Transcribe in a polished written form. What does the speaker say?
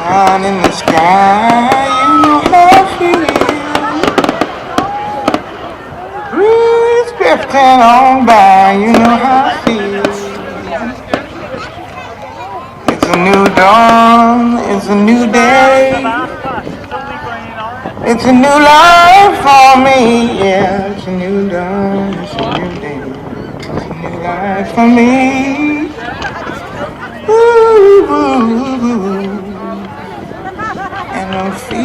Sun in the sky, you know how I feel. Breeze drifting on by, you know how I feel. It's a new dawn, it's a new day. It's a new life for me, yeah. It's a new dawn, it's a new day. It's a new life for me. Ooh, ooh, ooh, ooh. And I'm feeling